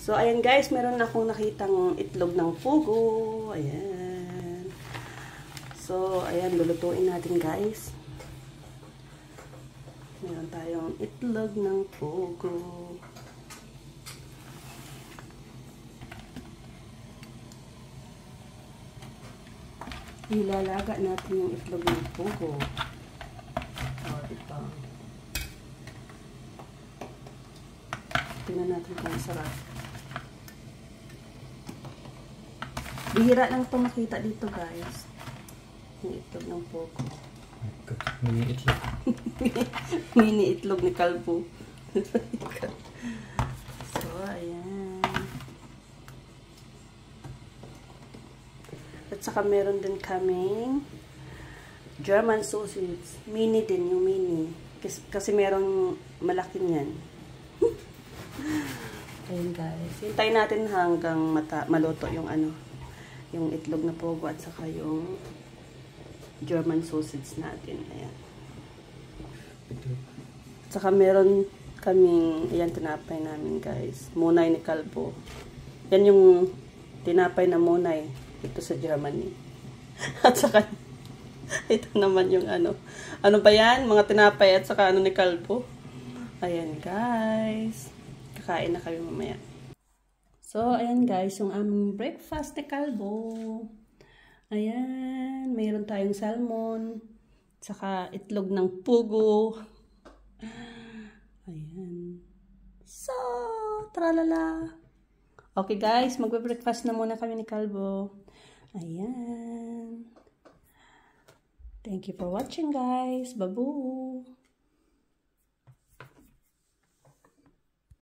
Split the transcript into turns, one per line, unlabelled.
So, ayan guys, meron akong nakitang itlog ng pugo. Ayan. So, ayan, lulutuin natin guys. Meron tayong itlog ng pugo. Ilalaga natin yung itlog ng pugo. O, diba? Tingnan natin kung sarap. Bihira lang itong makita dito guys. Yung itlog ng pugo.
Mini itlog.
Mini itlog ni kalbo. So, ayan. At saka meron din kaming German sausage. Mini din, yung mini. Kasi merong malaki niyan. Ayan guys. Hintayin natin hanggang maluto yung yung itlog na pugo at saka yung German sausage natin. Ayan. At saka meron kaming, ayan, tinapay namin guys. Munay ni kalbo. Yan yung tinapay na munay dito sa Germany. At saka ito naman yung ano ba yan? Mga tinapay at saka ni kalbo. Ayan guys. Kakain na kami mamaya. So, ayan guys, yung aming breakfast ni kalbo. Ayan, mayroon tayong salmon, saka itlog ng pugo. Ayan. So, tralala. Okay guys, magbe-breakfast na muna kami ni kalbo. Ayan. Thank you for watching guys. Babu!